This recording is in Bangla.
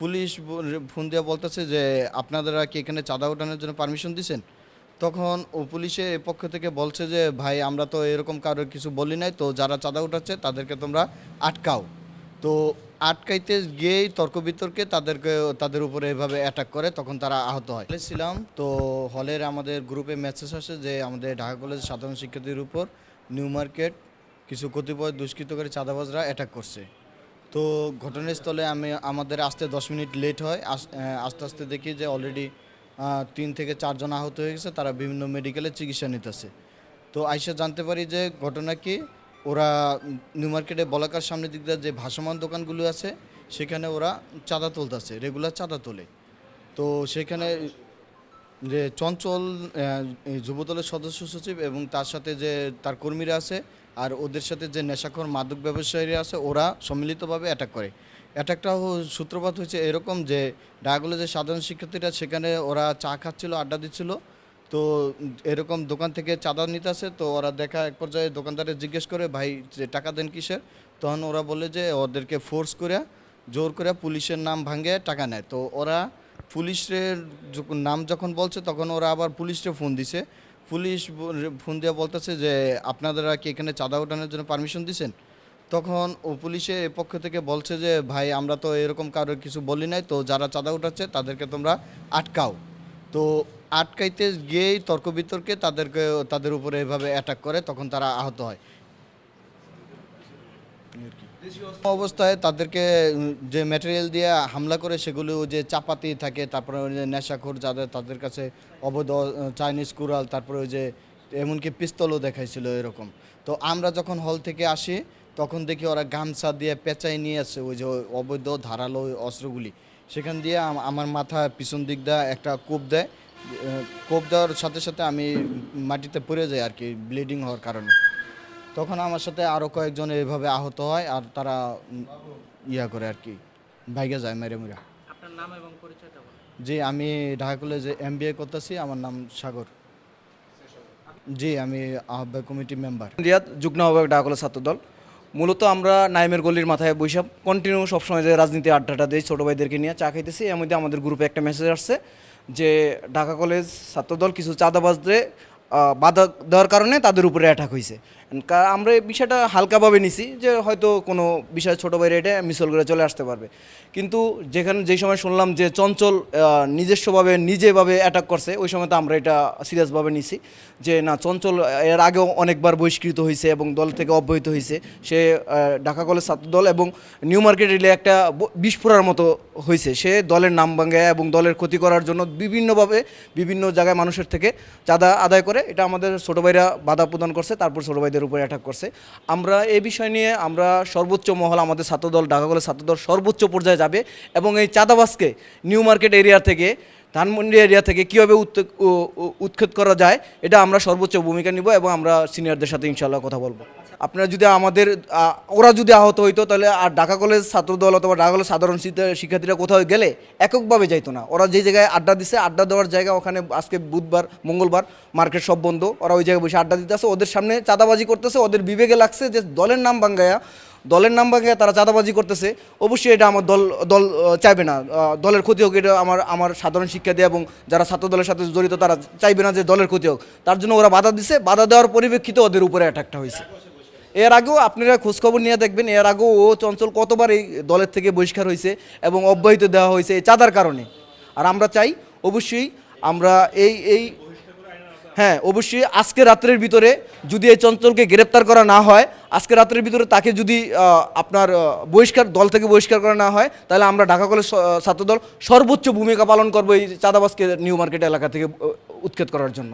পুলিশ ফোন দিয়ে বলতেছে যে আপনারা কি এখানে চাঁদা ওঠানোর জন্য পারমিশন দিছেন? তখন পুলিশের পক্ষ থেকে বলছে যে ভাই আমরা তো এরকম কারোর কিছু বলি নাই, তো যারা চাঁদা উঠাচ্ছে তাদেরকে তোমরা আটকাও। তো আটকাইতে গিয়েই তর্ক বিতর্কে তাদের উপরে এভাবে অ্যাটাক করে, তখন তারা আহত হয়। হলে ছিলাম তো, হলের আমাদের গ্রুপে মেসেজ আসে যে আমাদের ঢাকা কলেজের সাধারণ শিক্ষার্থীর উপর নিউ মার্কেট কিছু কতিপয় দুষ্কৃতকারী চাঁদাবাজরা অ্যাটাক করছে। তো ঘটনাস্থলে আমাদের আসতে 10 মিনিট লেট হয়। আস্তে আস্তে দেখি যে অলরেডি 3 থেকে 4 জন আহত হয়ে গেছে, তারা বিভিন্ন মেডিকেলে চিকিৎসা নিতেছে। তো আইসা জানতে পারি যে ঘটনা কি, ওরা নিউ মার্কেটে বলাকার সামনের দিক দিয়ে যে ভাসমান দোকানগুলো আছে সেখানে ওরা চাঁদা তুলতেছে, রেগুলার চাঁদা তোলে। তো সেখানে যে চঞ্চল এই যুবদলের সদস্য সচিব এবং তার সাথে যে তার কর্মীরা আছে আর ওদের সাথে যে নেশাখোর মাদক ব্যবসায়ীরা আছে, ওরা সম্মিলিতভাবে অ্যাটাক করে। অ্যাটাকটা সূত্রপাত হয়েছে এরকম যে ঢাকা কলেজের সাধারণ শিক্ষার্থীরা সেখানে ওরা চা খাচ্ছিল, আড্ডা দিচ্ছিল। তো এরকম দোকান থেকে চাঁদা নিতে আসে, তো ওরা দেখা এক পর্যায়ে দোকানদারে জিজ্ঞেস করে ভাই যে টাকা দেন কিসের? তখন ওরা বলে যে ওদেরকে ফোর্স করে জোর করে পুলিশের নাম ভাঙে টাকা নেয়। তো ওরা পুলিশের নাম যখন বলছে তখন ওরা আবার পুলিশকে ফোন দিছে। পুলিশ ফোন দিয়ে বলতেছে যে আপনারা কি এখানে চাঁদা ওঠানোর জন্য পারমিশন দিছেন? তখন পুলিশের পক্ষ থেকে বলছে যে ভাই আমরা তো এরকম কারোর কিছু বলি নাই, তো যারা চাঁদা উঠাচ্ছে তাদেরকে তোমরা আটকাও। তো আটকাইতে গিয়েই তর্ক বিতর্কে তাদের উপরে এভাবে অ্যাটাক করে, তখন তারা আহত হয়। অবস্থায় তাদেরকে যে ম্যাটেরিয়াল দিয়ে হামলা করে সেগুলো যে চাপাতি থাকে, তারপরে ওই যে নেশাখোর যাদের তাদের কাছে অবৈধ চাইনিজ কুড়াল, তারপরে ওই যে এমনকি পিস্তলও দেখাইছিল এরকম। তো আমরা যখন হল থেকে আসি তখন দেখি ওরা গামছা দিয়ে পেঁচাই নিয়ে আসছে ওই যে অবৈধ ধারালো অস্ত্রগুলি। সেখান দিয়ে আমার মাথা পিছন দিক দিয়ে একটা কোপ দেয়। কোপ দেওয়ার সাথে সাথে আমি মাটিতে পড়ে যাই আর কি, ব্লিডিং হওয়ার কারণে। তখন আমার সাথে আরও কয়েকজন এভাবে আহত হয় আর তারা ইয়া করে আর কি, ভাইগে যায় মেরে মেরে। আপনার নাম এবং পরিচয়টা বলুন। জি, আমি ঢাকা কলেজে MBA করতেছি, আমার নাম সাগর। জি, আমি আহ্বায়ক কমিটি মেম্বার। রিয়াদ যুগ্ম আহ্বায়ক ঢাকা কলেজ ছাত্রদল। মূলত আমরা নাইমের গলির মাথায় বৈশাখ কন্টিনিউ সবসময় যে রাজনীতি আড্ডাটা দিই ছোটো ভাইদেরকে নিয়ে চা খাইতেছি, এর মধ্যে আমাদের গ্রুপে একটা মেসেজ আসছে যে ঢাকা কলেজ ছাত্রদল কিছু চাঁদাবাজদের বাধা দেওয়ার কারণে তাদের উপরে অ্যাটাক হয়েছে। আমরা এই বিষয়টা হালকাভাবে নিছি যে হয়তো কোনো বিষয় ছোটো বাইরে এটা মিসল করে চলে আসতে পারবে, কিন্তু যেই সময় শুনলাম যে চঞ্চল নিজস্বভাবে নিজেভাবে অ্যাটাক করছে, ওই সময় তো আমরা এটা সিরিয়াসভাবে নিছি যে না, চঞ্চল এর আগেও অনেকবার বহিষ্কৃত হয়েছে এবং দল থেকে অব্যাহত হয়েছে। সে ঢাকা কলেজ ছাত্রদল এবং নিউ মার্কেট রিলে একটা বিস্ফোরার মতো হয়েছে। সে দলের নাম ভাঙে এবং দলের ক্ষতি করার জন্য বিভিন্নভাবে বিভিন্ন জায়গায় মানুষের থেকে চাঁদা আদায় করে। এটা আমাদের ছোটো ভাইরা বাধা প্রদান করছে, তারপর ছোটো ভাইদের উপরে অ্যাটাক করছে। আমরা এই বিষয় নিয়ে আমরা সর্বোচ্চ মহল, আমাদের ছাত্রদল ঢাকা কলেজ ছাত্রদল সর্বোচ্চ পর্যায়ে যাবে এবং এই চাঁদাবাজকে নিউ মার্কেট এরিয়া থেকে, ধানমন্ডি এরিয়া থেকে কীভাবে উৎখাত করা যায় এটা আমরা সর্বোচ্চ ভূমিকা নিব এবং আমরা সিনিয়রদের সাথে ইনশাল্লাহ কথা বলবো। আপনারা যদি ওরা যদি আহত হইতো তাহলে আর ঢাকা কলেজ ছাত্রদল অথবা ঢাকা কলেজ সাধারণ শিক্ষার্থীরা কোথাও গেলে এককভাবে যাইতো না। ওরা যে জায়গায় আড্ডা দিছে, আড্ডা দেওয়ার জায়গা ওখানে আজকে বুধবার মঙ্গলবার মার্কেট সব বন্ধ, ওরা ওই জায়গায় বসে আড্ডা দিতে আসে, ওদের সামনে চাঁদাবাজি করতেছে। ওদের বিবেকে লাগছে যে দলের নাম ভাঙ্গায়া তারা চাঁদাবাজি করতেছে। অবশ্যই এটা আমার দল চাইবে না দলের ক্ষতি হোক, এটা আমার সাধারণ শিক্ষার্থী এবং যারা ছাত্র দলের সাথে জড়িত তারা চাইবে না যে দলের ক্ষতি হোক। তার জন্য ওরা বাধা দিছে, বাধা দেওয়ার পরিপ্রেক্ষিতে ওদের উপরে অ্যাটাকটা হয়েছে। এর আগেও আপনারা খোঁজখবর নিয়ে দেখবেন, এর আগেও ও চঞ্চল কতবার এই দলের থেকে বহিষ্কার হয়েছে এবং অব্যাহতি দেওয়া হয়েছে এই চাঁদার কারণে। আর আমরা চাই অবশ্যই আমরা অবশ্যই আজকে রাত্রের ভিতরে যদি এই চঞ্চলকে গ্রেপ্তার করা না হয়, আজকে রাত্রের ভিতরে তাকে যদি আপনার দল থেকে বহিষ্কার করা না হয়, তাহলে আমরা ঢাকা কলেজ ছাত্রদল সর্বোচ্চ ভূমিকা পালন করবো এই চাঁদাবাজকে নিউ মার্কেট এলাকা থেকে উৎখাত করার জন্য।